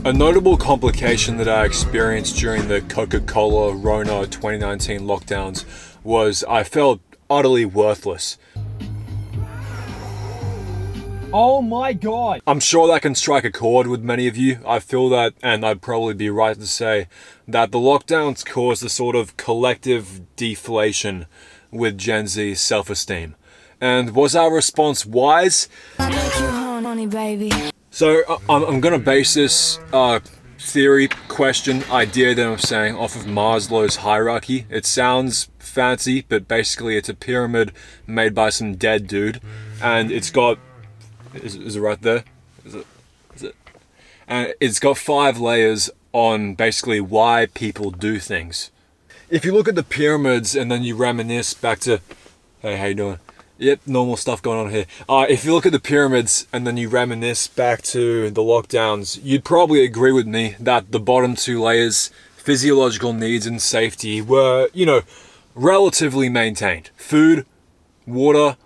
A notable complication that I experienced during the Coca-Cola Rona 2019 lockdowns was I felt utterly worthless. Oh my god! I'm sure that can strike a chord with many of you. I feel that, and I'd probably be right to say, that the lockdowns caused a sort of collective deflation with Gen Z's self-esteem. And was our response wise? So I'm gonna base this theory, question, idea that I'm saying off of Maslow's hierarchy. It sounds fancy, but basically it's a pyramid made by some dead dude, and it's got, is it right there? Is it? And it's got 5 layers on basically why people do things. If you look at the pyramids and then you reminisce back to, hey, how you doing? Yep, normal stuff going on here. If you look at the pyramids and then you reminisce back to the lockdowns, you'd probably agree with me that the bottom 2 layers, physiological needs and safety, were, relatively maintained. Food, water,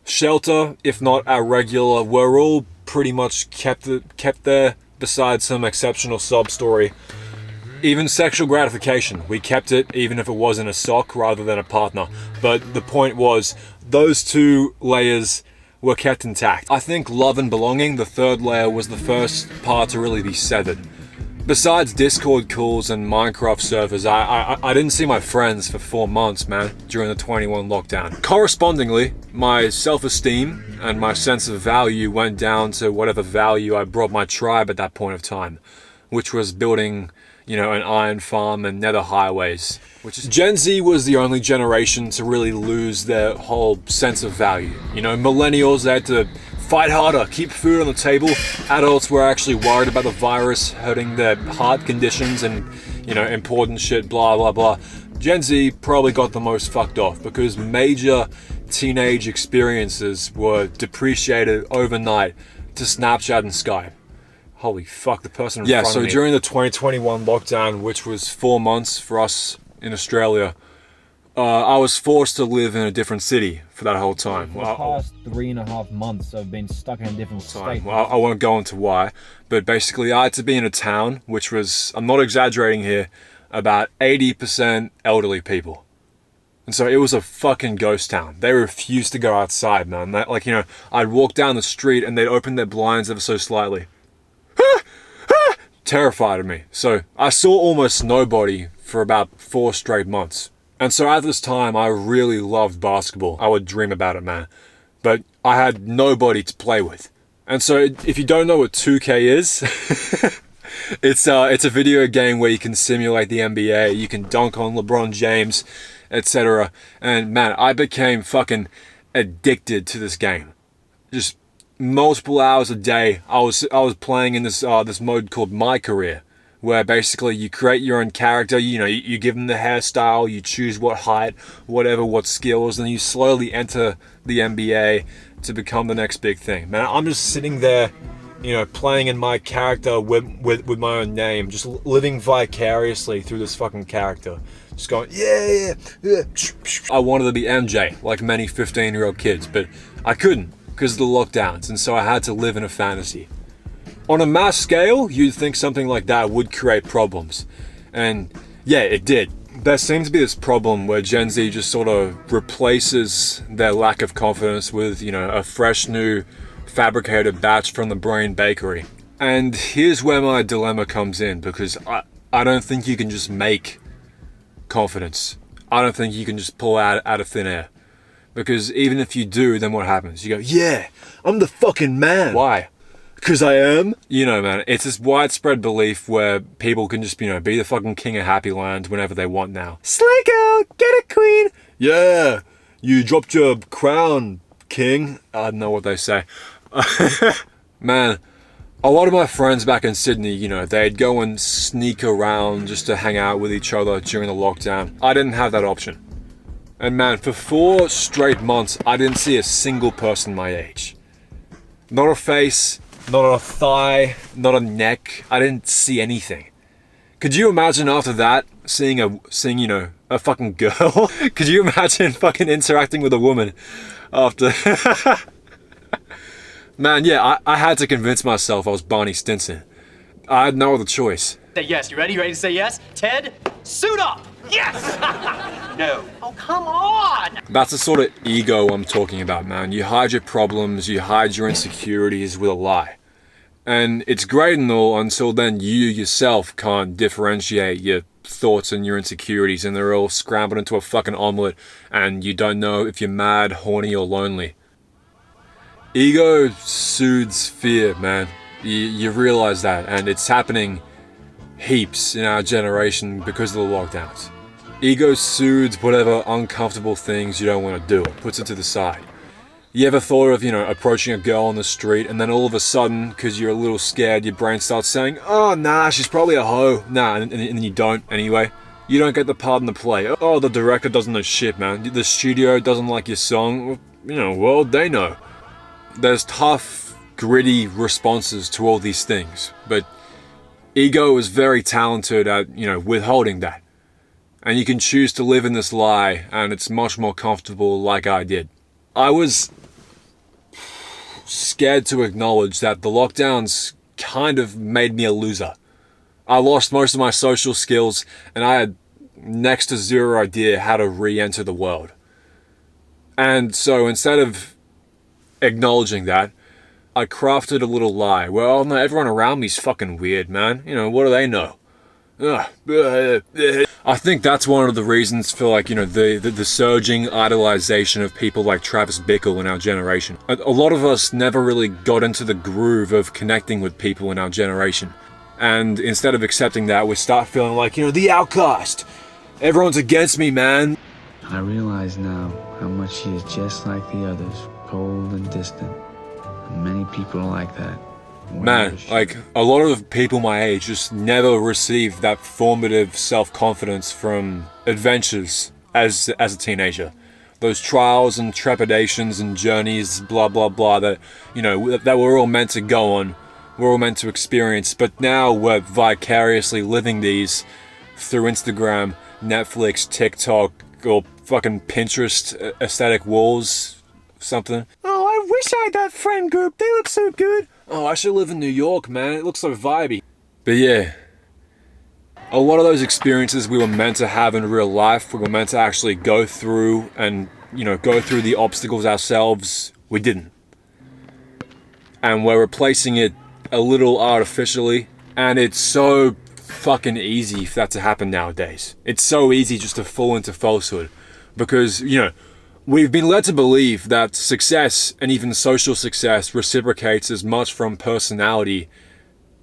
shelter, if not our regular, were all pretty much kept there, besides some exceptional sub-story. Even sexual gratification, we kept it even if it wasn't a sock rather than a partner. But the point was, those 2 layers were kept intact. I think love and belonging, the 3rd layer, was the first part to really be severed. Besides Discord calls and Minecraft servers, I didn't see my friends for 4 months, man, during the 21 lockdown. Correspondingly, my self-esteem and my sense of value went down to whatever value I brought my tribe at that point of time, which was building, an iron farm and nether highways. Gen Z was the only generation to really lose their whole sense of value. Millennials, they had to fight harder, keep food on the table. Adults were actually worried about the virus hurting their heart conditions and, important shit, blah, blah, blah. Gen Z probably got the most fucked off because major teenage experiences were depreciated overnight to Snapchat and Skype. Holy fuck, the person in front of me. Yeah, so during the 2021 lockdown, which was 4 months for us in Australia, I was forced to live in a different city for that whole time. For the past 3.5 months, I've been stuck in a different state. Well, I won't go into why, but basically I had to be in a town which was, I'm not exaggerating here, about 80% elderly people. And so it was a fucking ghost town. They refused to go outside, man. I'd walk down the street and they'd open their blinds ever so slightly. Terrified of me. So I saw almost nobody for about 4 straight months. And so at this time, I really loved basketball. I would dream about it, man. But I had nobody to play with. And so if you don't know what 2K is, it's a video game where you can simulate the NBA, you can dunk on LeBron James, etc. And man, I became fucking addicted to this game. Just multiple hours a day. I was playing in this mode called My Career, where basically you create your own character, you give them the hairstyle, you choose what height, whatever, what skills, and you slowly enter the NBA to become the next big thing. Man, I'm just sitting there, playing in my character with my own name, just living vicariously through this fucking character. Just going, yeah. I wanted to be MJ, like many 15-year-old kids, but I couldn't because of the lockdowns, and so I had to live in a fantasy. On a mass scale, you'd think something like that would create problems. And yeah, it did. There seems to be this problem where Gen Z just sort of replaces their lack of confidence with, a fresh new fabricated batch from the Brain Bakery. And here's where my dilemma comes in, because I don't think you can just make confidence. I don't think you can just pull out of thin air. Because even if you do, then what happens? You go, yeah, I'm the fucking man. Why? Because I am? Man, it's this widespread belief where people can just, be the fucking king of Happy Land whenever they want now. Slay girl, get it, queen. Yeah, you dropped your crown, king. I don't know what they say. Man, a lot of my friends back in Sydney, they'd go and sneak around just to hang out with each other during the lockdown. I didn't have that option. And man, for 4 straight months, I didn't see a single person my age. Not a face, not a thigh, not a neck. I didn't see anything. Could you imagine after that seeing a fucking girl? Could you imagine fucking interacting with a woman after? Man, yeah, I had to convince myself I was Barney Stinson. I had no other choice. Say yes. You ready? You ready to say yes? Ted, suit up. Yes. No. Oh, come on. That's the sort of ego I'm talking about, man. You hide your problems, you hide your insecurities with a lie. And it's great and all until then you yourself can't differentiate your thoughts and your insecurities, and they're all scrambled into a fucking omelet, and you don't know if you're mad, horny, or lonely. Ego soothes fear, man. You realize that, and it's happening heaps in our generation because of the lockdowns. Ego soothes whatever uncomfortable things you don't want to do, puts it to the side. You ever thought of, approaching a girl on the street, and then all of a sudden, because you're a little scared, your brain starts saying, oh, nah, she's probably a hoe. Nah, and you don't anyway. You don't get the part in the play. Oh, the director doesn't know shit, man. The studio doesn't like your song. Well, they know. There's tough, gritty responses to all these things, but ego is very talented at, withholding that. And you can choose to live in this lie, and it's much more comfortable like I did. I was scared to acknowledge that the lockdowns kind of made me a loser. I lost most of my social skills, and I had next to zero idea how to re-enter the world. And so instead of acknowledging that, I crafted a little lie. Well, no, everyone around me's fucking weird, man. What do they know? I think that's one of the reasons for the surging idolization of people like Travis Bickle in our generation. A lot of us never really got into the groove of connecting with people in our generation. And instead of accepting that, we start feeling like, the outcast. Everyone's against me, man. I realize now how much she is just like the others, cold and distant. And many people are like that. Man, a lot of people my age just never received that formative self-confidence from adventures as a teenager. Those trials and trepidations and journeys, blah, blah, blah, that we're all meant to go on, we're all meant to experience, but now we're vicariously living these through Instagram, Netflix, TikTok, or fucking Pinterest aesthetic walls, something. Oh, I wish I had that friend group, they look so good. Oh, I should live in New York, man. It looks so vibey. But yeah, a lot of those experiences we were meant to have in real life, we were meant to actually go through and, go through the obstacles ourselves, we didn't. And we're replacing it a little artificially, and it's so fucking easy for that to happen nowadays. It's so easy just to fall into falsehood because, we've been led to believe that success, and even social success, reciprocates as much from personality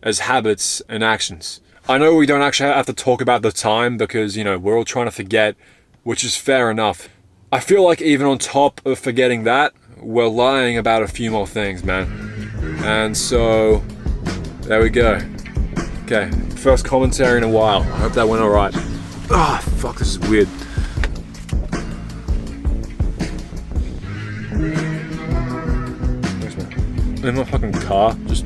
as habits and actions. I know we don't actually have to talk about the time because, we're all trying to forget, which is fair enough. I feel like even on top of forgetting that, we're lying about a few more things, man. And so, there we go. Okay, first commentary in a while. I hope that went alright. Ah, fuck, this is weird. In my fucking car, just